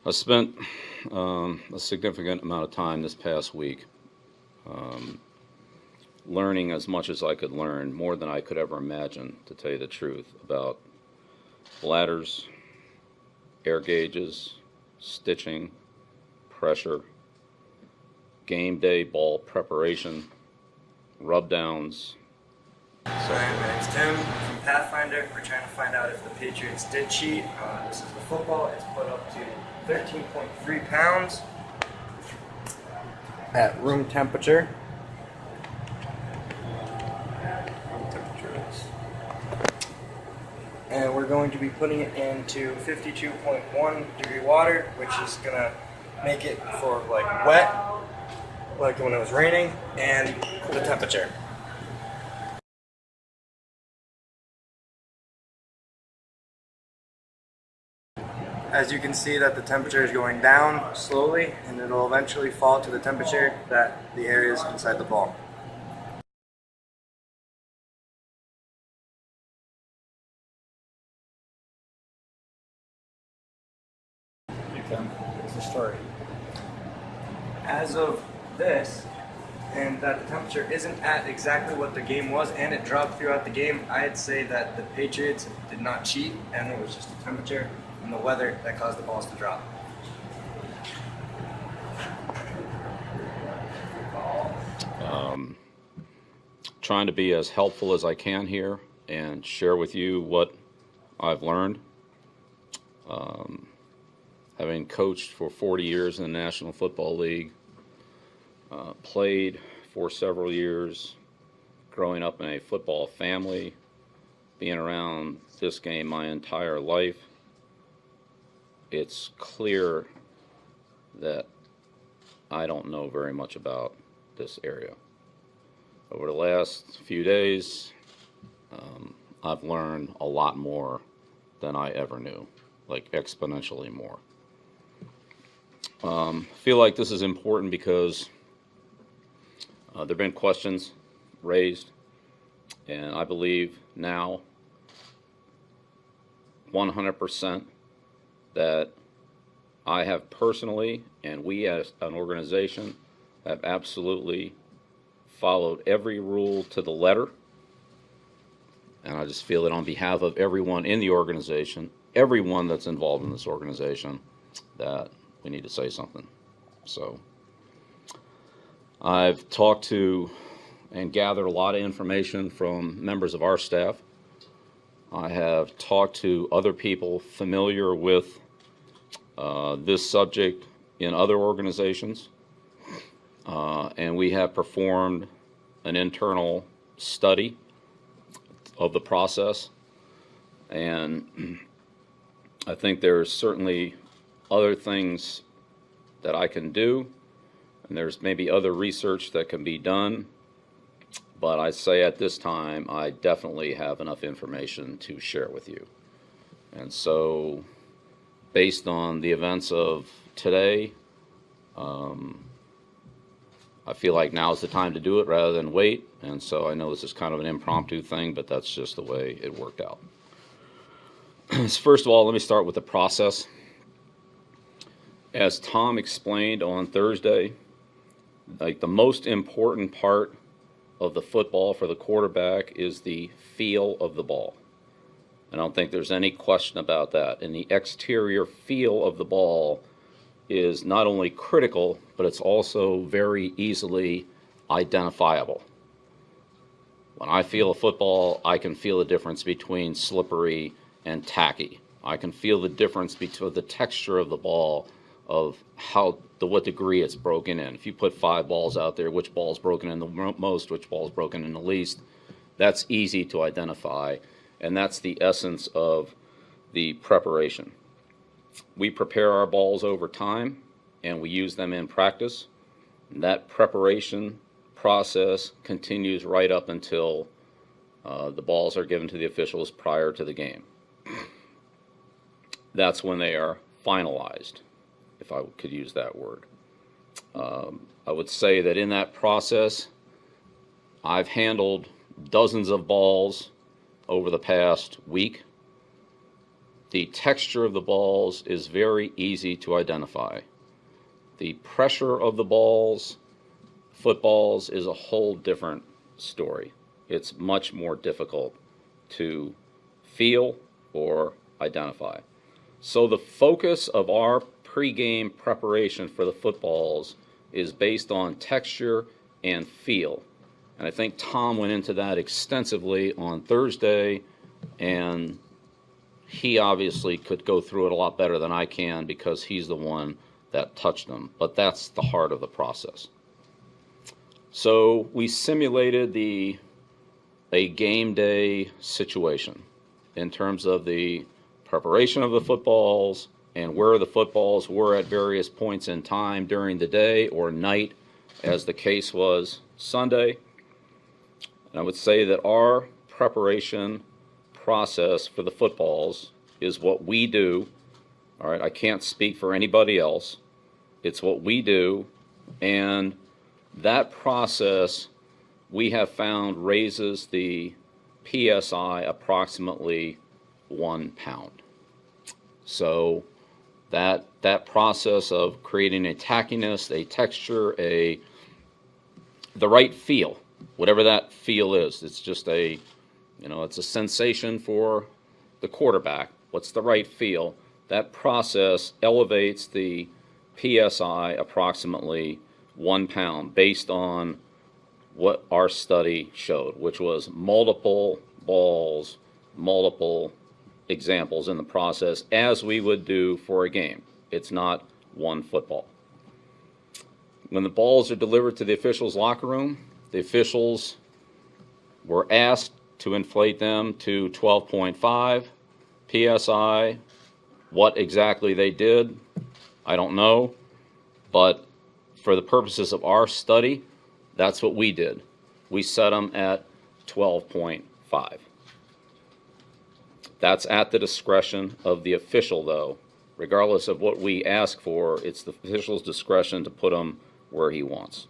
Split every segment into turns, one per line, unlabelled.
I spent a significant amount of time this past week learning as much as I could learn, more than I could ever imagine, to tell you the truth, about bladders, air gauges, stitching, pressure, game day ball preparation, rub downs.
Hi, my name's Tim from Pathfinder. We're trying to find out if the Patriots did cheat. This is the football. It's put up to 13.3 pounds at room temperature. And we're going to be putting it into 52.1 degree water, which is going to make it for like wet, like when it was raining, and the temperature. As you can see that the temperature is going down slowly, and it'll eventually fall to the temperature that the air is inside the ball.
What's the story?
As of this, and that the temperature isn't at exactly what the game was, and it dropped throughout the game, I'd say that the Patriots did not cheat, and it was just the temperature and the weather that caused the balls to drop.
Trying to be as helpful as I can here and share with you what I've learned. Having coached for 40 years in the National Football League, played for several years, growing up in a football family, being around this game my entire life, it's clear that I don't know very much about this area. Over the last few days, I've learned a lot more than I ever knew, like exponentially more. I feel like this is important because there have been questions raised, and I believe now 100% that I have personally, and we as an organization, have absolutely followed every rule to the letter. And I just feel that on behalf of everyone in the organization, everyone that's involved in this organization, that we need to say something. So I've talked to and gathered a lot of information from members of our staff. I have talked to other people familiar with this subject in other organizations, and we have performed an internal study of the process, and I think there's certainly other things that I can do, and there's maybe other research that can be done, but I say at this time I definitely have enough information to share with you. And so, based on the events of today, I feel like now's the time to do it rather than wait, and so I know this is kind of an impromptu thing, but that's just the way it worked out. First of all, let me start with the process. As Tom explained on Thursday, like the most important part of the football for the quarterback is the feel of the ball. I don't think there's any question about that. And the exterior feel of the ball is not only critical, but it's also very easily identifiable. When I feel a football, I can feel the difference between slippery and tacky. I can feel the difference between the texture of the ball, of what degree it's broken in. If you put 5 balls out there, which ball's broken in the most, which ball's broken in the least, that's easy to identify, and that's the essence of the preparation. We prepare our balls over time, and we use them in practice. And that preparation process continues right up until the balls are given to the officials prior to the game. That's when they are finalized, if I could use that word. I would say that in that process, I've handled dozens of balls over the past week. the texture of the balls is very easy to identify. The pressure of the balls, footballs, is a whole different story. It's much more difficult to feel or identify. So the focus of our pregame preparation for the footballs is based on texture and feel. And I think Tom went into that extensively on Thursday, and he obviously could go through it a lot better than I can because he's the one that touched them. But that's the heart of the process. So we simulated a game day situation in terms of the preparation of the footballs and where the footballs were at various points in time during the day or night, as the case was Sunday. And I would say that our preparation process for the footballs is what we do. All right, I can't speak for anybody else. It's what we do, and that process we have found raises the PSI approximately 1 pound. So that process of creating a tackiness, a texture, the right feel, whatever that feel is, it's just it's a sensation for the quarterback. What's the right feel? That process elevates the PSI approximately 1 pound based on what our study showed, which was multiple balls, multiple examples in the process, as we would do for a game. It's not one football. When the balls are delivered to the officials' locker room, the officials were asked to inflate them to 12.5 PSI. What exactly they did, I don't know, but for the purposes of our study, that's what we did. We set them at 12.5. That's at the discretion of the official, though. Regardless of what we ask for, it's the official's discretion to put them where he wants.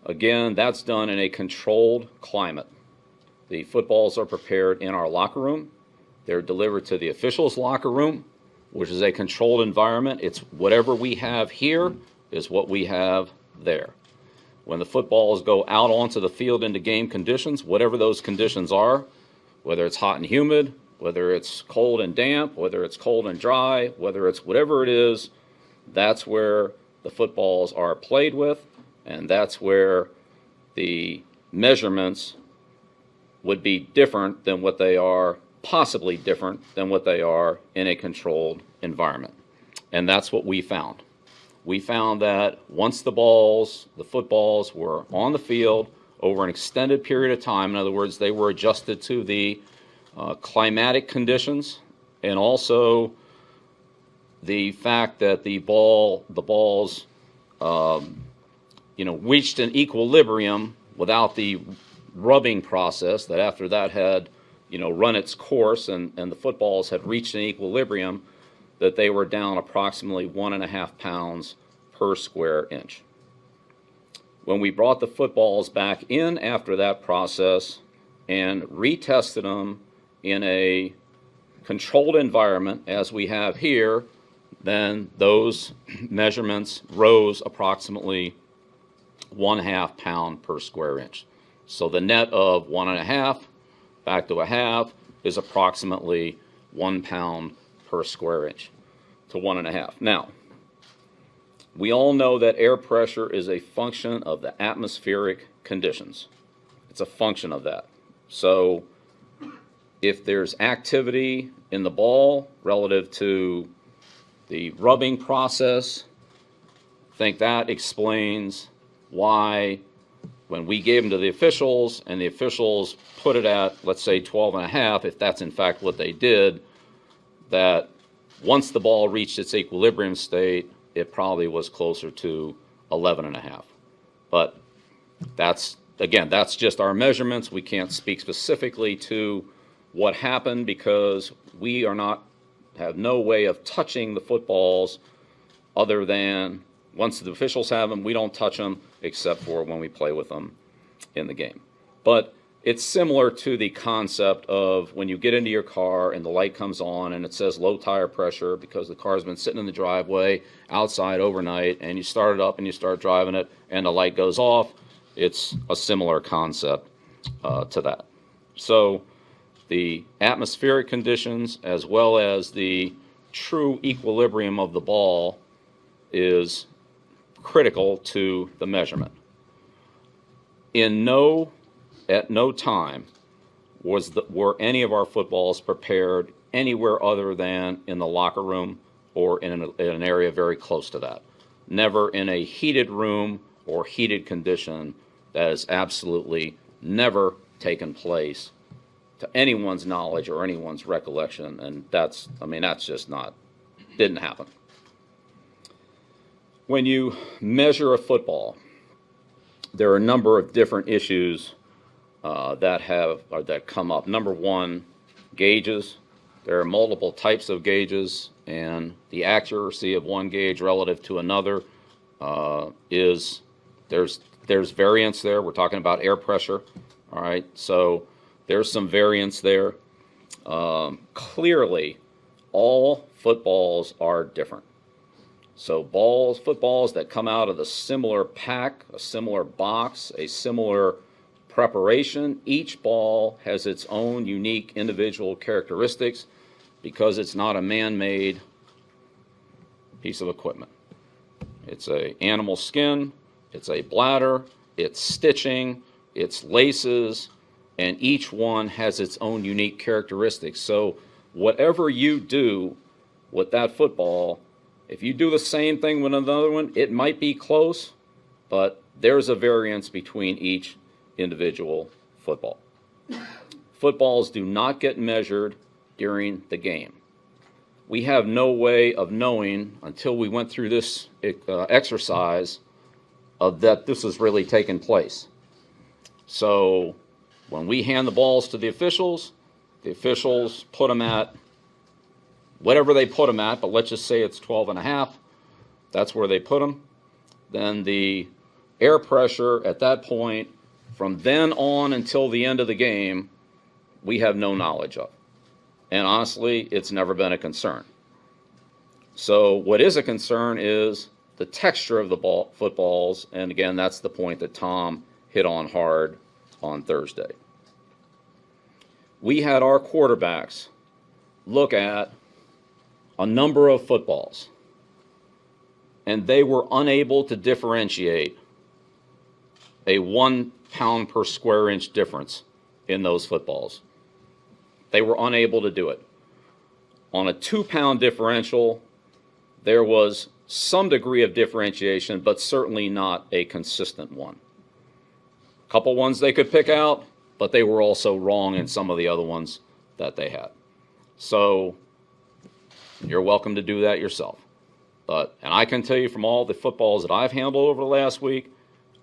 Again, that's done in a controlled climate. The footballs are prepared in our locker room. They're delivered to the official's locker room, which is a controlled environment. It's whatever we have here is what we have there. When the footballs go out onto the field into game conditions, whatever those conditions are, whether it's hot and humid, whether it's cold and damp, whether it's cold and dry, whether it's whatever it is, that's where the footballs are played with, and that's where the measurements would be different than what they are, possibly different than what they are in a controlled environment. And that's what we found. We found that once the footballs were on the field over an extended period of time, in other words, they were adjusted to the climatic conditions, and also the fact that the balls reached an equilibrium without the rubbing process, that after that had run its course and the footballs had reached an equilibrium, that they were down approximately 1.5 pounds per square inch. When we brought the footballs back in after that process and retested them in a controlled environment, as we have here, then those measurements rose approximately 1/2 pound per square inch. So the net of 1.5 back to a half is approximately 1 pound per square inch to 1.5. Now, we all know that air pressure is a function of the atmospheric conditions. It's a function of that. So if there's activity in the ball relative to the rubbing process, I think that explains why when we gave them to the officials and the officials put it at, let's say, 12.5, if that's in fact what they did, that once the ball reached its equilibrium state, it probably was closer to 11.5. But that's just our measurements. We can't speak specifically to what happened because we have no way of touching the footballs other than once the officials have them, we don't touch them except for when we play with them in the game. But It's similar to the concept of when you get into your car and the light comes on and it says low tire pressure because the car's been sitting in the driveway outside overnight, and you start it up and you start driving it and the light goes off. It's a similar concept to that. So the atmospheric conditions as well as the true equilibrium of the ball is critical to the measurement. At no time were any of our footballs prepared anywhere other than in the locker room or in an area very close to that. Never in a heated room or heated condition. That has absolutely never taken place to anyone's knowledge or anyone's recollection, and that's just didn't happen. When you measure a football, there are a number of different issues that come up. Number one, gauges. There are multiple types of gauges, and the accuracy of one gauge relative to another there's variance there. We're talking about air pressure. All right, so there's some variance there. Clearly, all footballs are different. So footballs that come out of the similar pack, a similar box, a similar preparation, each ball has its own unique individual characteristics because it's not a man-made piece of equipment. It's an animal skin, it's a bladder, it's stitching, it's laces, and each one has its own unique characteristics. So whatever you do with that football, if you do the same thing with another one, it might be close, but there's a variance between each individual football. Footballs do not get measured during the game. We have no way of knowing until we went through this exercise that this is really taking place. So when we hand the balls to the officials put them at whatever they put them at, but let's just say it's 12.5. That's where they put them. Then the air pressure at that point, from then on until the end of the game, we have no knowledge of. And honestly, it's never been a concern. So what is a concern is the texture of the footballs, and again, that's the point that Tom hit on hard on Thursday. We had our quarterbacks look at a number of footballs, and they were unable to differentiate a 1 pound per square inch difference in those footballs. They were unable to do it. On a 2 pound differential, there was some degree of differentiation, but certainly not a consistent one. A couple ones they could pick out, but they were also wrong in some of the other ones that they had. So you're welcome to do that yourself. And I can tell you from all the footballs that I've handled over the last week,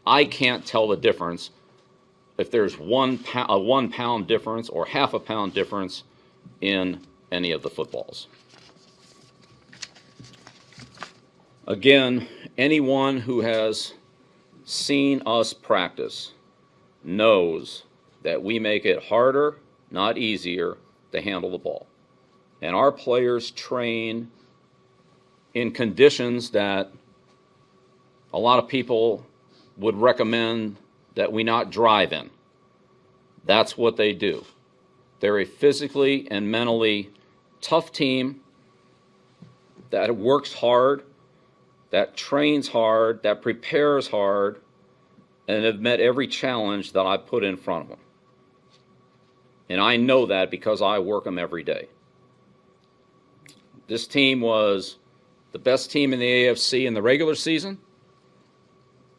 I can't tell the difference if there's a 1 pound difference or half a pound difference in any of the footballs. Again, anyone who has seen us practice knows that we make it harder, not easier, to handle the ball. And our players train in conditions that a lot of people would recommend that we not drive in. That's what they do. They're a physically and mentally tough team that works hard, that trains hard, that prepares hard, and have met every challenge that I put in front of them. And I know that because I work them every day. This team was the best team in the AFC in the regular season.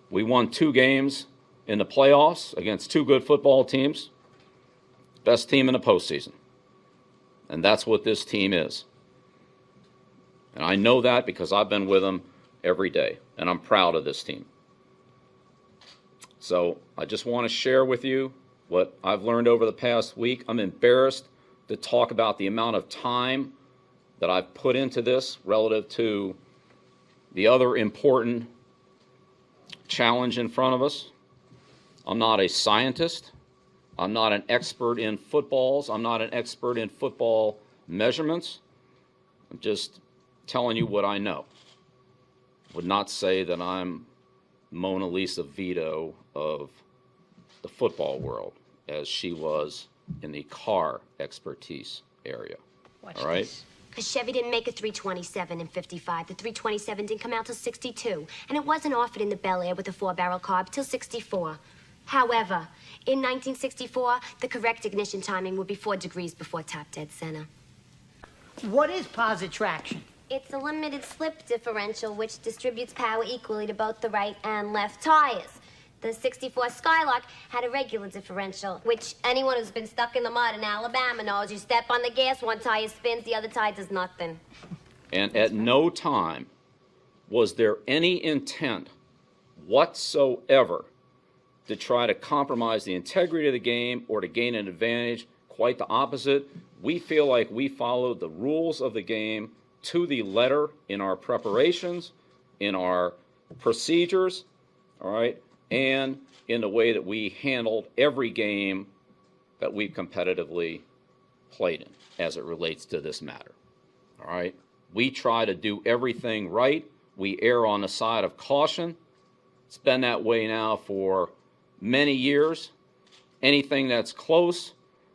We won 2 games in the playoffs against 2 good football teams. Best team in the postseason. And that's what this team is. And I know that because I've been with them every day. And I'm proud of this team. So I just want to share with you what I've learned over the past week. I'm embarrassed to talk about the amount of time that I've put into this relative to the other important challenge in front of us. I'm not a scientist. I'm not an expert in footballs. I'm not an expert in football measurements. I'm just telling you what I know. Would not say that I'm Mona Lisa Vito of the football world, as she was in the car expertise area.
Watch
all right?
this.
Because Chevy didn't make a 327 in 55. The 327 didn't come out till 62. And it wasn't offered in the Bel Air with a 4-barrel carb till 64. However, in 1964, the correct ignition timing would be 4 degrees before top dead center.
What is posit traction?
It's a limited slip differential which distributes power equally to both the right and left tires. The 64 Skylark had a regular differential, which anyone who's been stuck in the mud in Alabama knows. You step on the gas, one tire spins, the other tire does nothing.
And at no time was there any intent whatsoever to try to compromise the integrity of the game or to gain an advantage. Quite the opposite. We feel like we followed the rules of the game to the letter in our preparations, in our procedures, all right, and in the way that we handled every game that we've competitively played in as it relates to this matter. All right? We try to do everything right. We err on the side of caution. It's been that way now for many years. Anything that's close,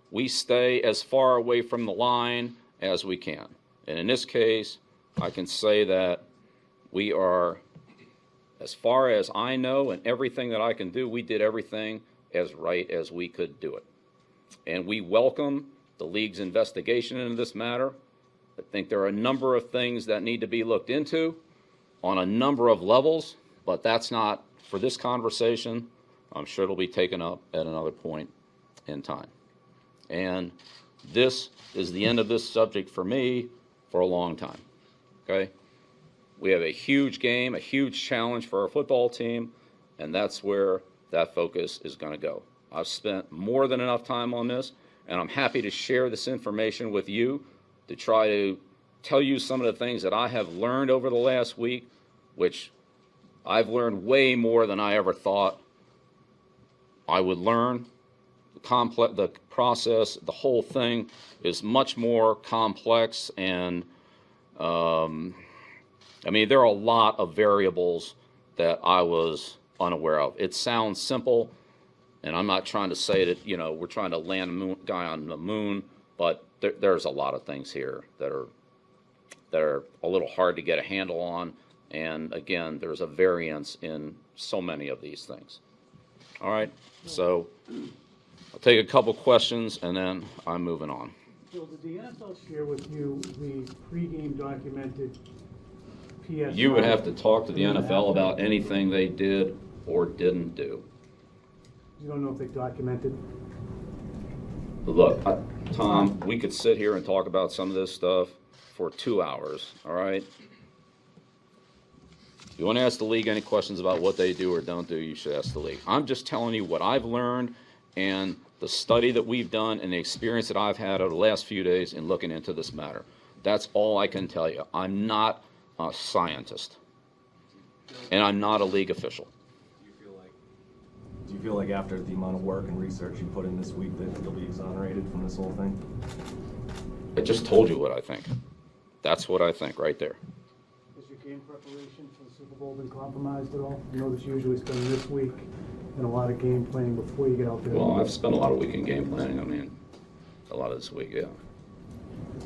we stay as far away from the line as we can. And in this case, I can say that we are, as far as I know and everything that I can do, we did everything as right as we could do it. And we welcome the league's investigation into this matter. I think there are a number of things that need to be looked into on a number of levels, but that's not for this conversation. I'm sure it'll be taken up at another point in time. And this is the end of this subject for me for a long time, okay? We have a huge game, a huge challenge for our football team, and that's where that focus is going to go. I've spent more than enough time on this, and I'm happy to share this information with you to try to tell you some of the things that I have learned over the last week, which I've learned way more than I ever thought I would learn. The process, the whole thing is much more complex, and I mean, there are a lot of variables that I was unaware of. It sounds simple, and I'm not trying to say that, you know, we're trying to land a guy on the moon, but there's a lot of things here that are a little hard to get a handle on. And again, there's a variance in so many of these things. All right, so I'll take a couple questions, and then I'm moving on.
Bill, did the NFL share with you the pregame documented PSI?
You would have to talk to the NFL about anything they did or didn't do.
You don't know if they documented?
Look, Tom, we could sit here and talk about some of this stuff for 2 hours, all right? If you want to ask the league any questions about what they do or don't do, you should ask the league. I'm just telling you what I've learned and the study that we've done and the experience that I've had over the last few days in looking into this matter. That's all I can tell you. I'm not a scientist, and I'm not a league official.
Do you feel like after the amount of work and research you put in this week that you'll be exonerated from this whole thing?
I just told you what I think. That's what I think right there.
Has your game preparation for the Super Bowl been compromised at all? I know that you usually spend this week and a lot of game planning before you get out there.
Well, I've spent a lot of week in game planning. I mean, a lot of this week, yeah.
Do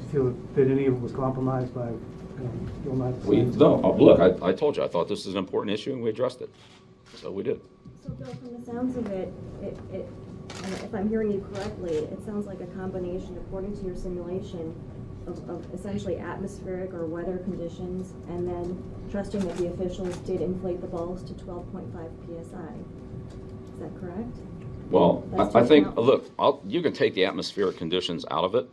you feel that any of it was compromised by Bill Knight?
Look, I told you I thought this was an important issue, and we addressed it. So we did.
So Bill, from the sounds of it, if I'm hearing you correctly, it sounds like a combination, according to your simulation, of essentially atmospheric or weather conditions, and then trusting that the officials did inflate the balls to 12.5 PSI. Is that correct?
Well, I think, look, you can take the atmospheric conditions out of it,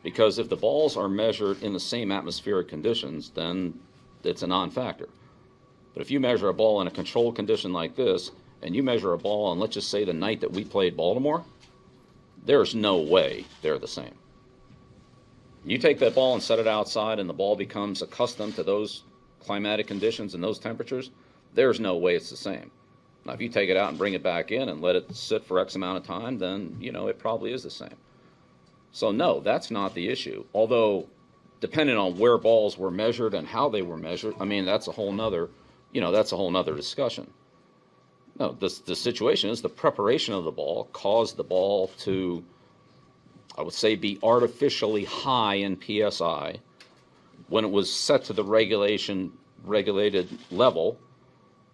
because if the balls are measured in the same atmospheric conditions, then it's a non-factor. But if you measure a ball in a controlled condition like this, and you measure a ball on, let's just say, the night that we played Baltimore, there's no way they're the same. You take that ball and set it outside, and the ball becomes accustomed to those climatic conditions and those temperatures, there's no way it's the same. Now, if you take it out and bring it back in and let it sit for X amount of time, then, you know, it probably is the same. So no, that's not the issue. Although, depending on where balls were measured and how they were measured, I mean, that's a whole nother, you know, that's a whole nother discussion. No, the situation is the preparation of the ball caused the ball to, I would say, be artificially high in PSI when it was set to the regulated level,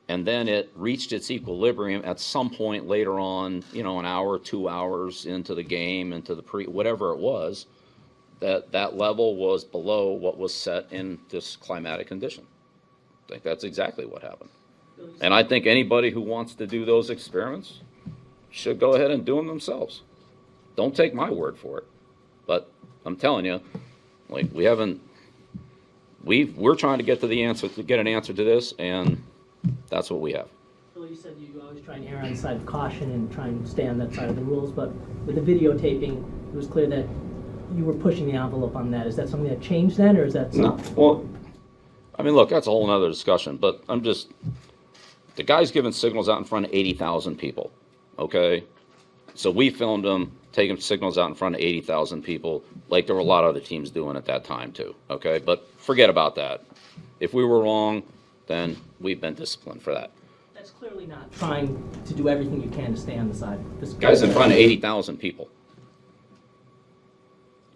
and then it reached its equilibrium at some point later on, you know, an hour, 2 hours into the game, into the whatever it was, that level was below what was set in this climatic condition. I think that's exactly what happened. And I think anybody who wants to do those experiments should go ahead and do them themselves. Don't take my word for it. But I'm telling you, like, we're trying to get to the answer, to get an answer to this, and that's what we have.
Bill, you said you always try and err on the side of caution and try and stay on that side of the rules, but with the videotaping, it was clear that you were pushing the envelope on that. Is that something that changed then, or is that something?
No, well, I mean, look, that's a whole other discussion, but the guy's giving signals out in front of 80,000 people, okay? So we filmed him taking signals out in front of 80,000 people, like there were a lot of other teams doing at that time too, okay? But forget about that. If we were wrong, then we've been disciplined for that.
That's clearly not trying to do everything you can to stay on the side. This
Guy's in front of 80,000 people.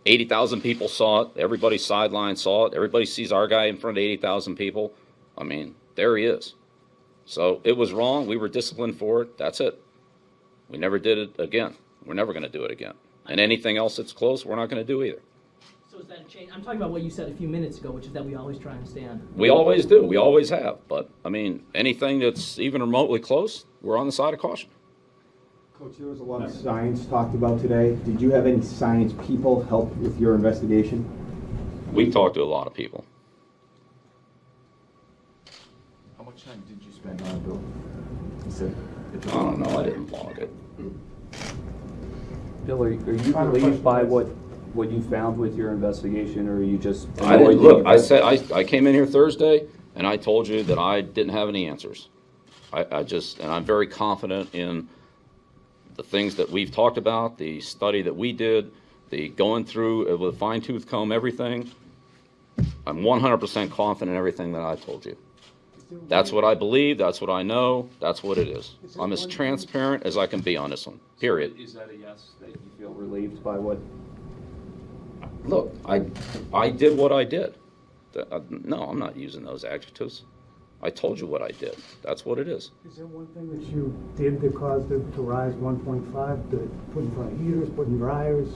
80,000 people saw it. Everybody sideline saw it. Everybody sees our guy in front of 80,000 people. I mean, there he is. So it was wrong. We were disciplined for it. That's it. We never did it again. We're never going to do it again. And anything else that's close, we're not going to do either.
So is that a change? I'm talking about what you said a few minutes ago, which is that we always try and stay on.
We always do. We always have. But, I mean, anything that's even remotely close, we're on the side of caution.
Coach, there was a lot of science talked about today. Did you have any science people help with your investigation?
We talked to a lot of people.
How much time did you spend on it, Bill? You said
I don't know. I didn't log it.
Bill, are you relieved by what you found with your investigation, or are you just?
I didn't look. I said I came in here Thursday and I told you that I didn't have any answers. And I'm very confident in the things that we've talked about, the study that we did, the going through with a fine-tooth comb, everything. I'm 100% confident in everything that I told you. That's what I believe. That's what I know. That's what it is. I'm as transparent as I can be on this one. Period.
Is that a yes, that you feel relieved by what?
Look, I did what I did. No, I'm not using those adjectives. I told you what I did. That's what it is.
Is there one thing that you did that caused it to rise 1.5? Did it put in front of heaters, put in dryers?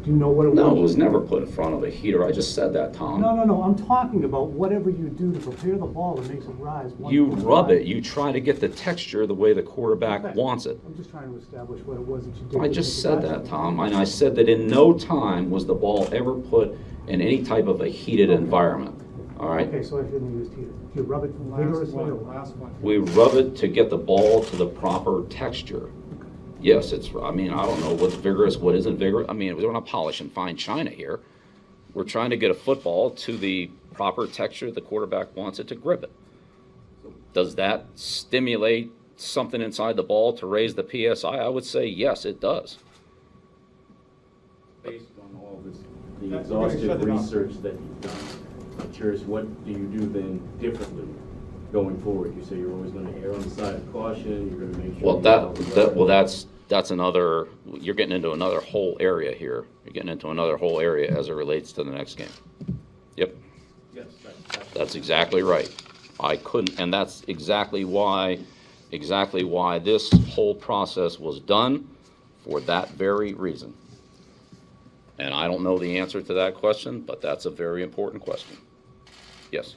Do you know what it was?
No, it was never put in front of a heater. I just said that, Tom.
No. I'm talking about whatever you do to prepare the ball that makes it rise 1.5.
You rub it. You try to get the texture the way the quarterback
Okay.
wants it.
I'm just trying to establish what it was that you did.
I just said that, Tom. And I said that in no time was the ball ever put in any type of a heated environment. All right?
Okay, so I shouldn't use heater. Do you rub it vigorously or what?
We rub it to get the ball to the proper texture. Yes, I mean, I don't know what's vigorous, what isn't vigorous. I mean, we're not polishing fine china here. We're trying to get a football to the proper texture the quarterback wants it to grip it. Does that stimulate something inside the ball to raise the PSI? I would say yes, it does.
Based on all this, the exhaustive research that you've done, I'm curious, what do you do then differently going forward? You say you're always going to err on the side of caution. You're going to make sure.
Well, that's another. You're getting into another whole area here. You're getting into another whole area as it relates to the next game. Yep.
Yes,
that's exactly right. I couldn't, and that's exactly why this whole process was done, for that very reason. And I don't know the answer to that question, but that's a very important question. Yes.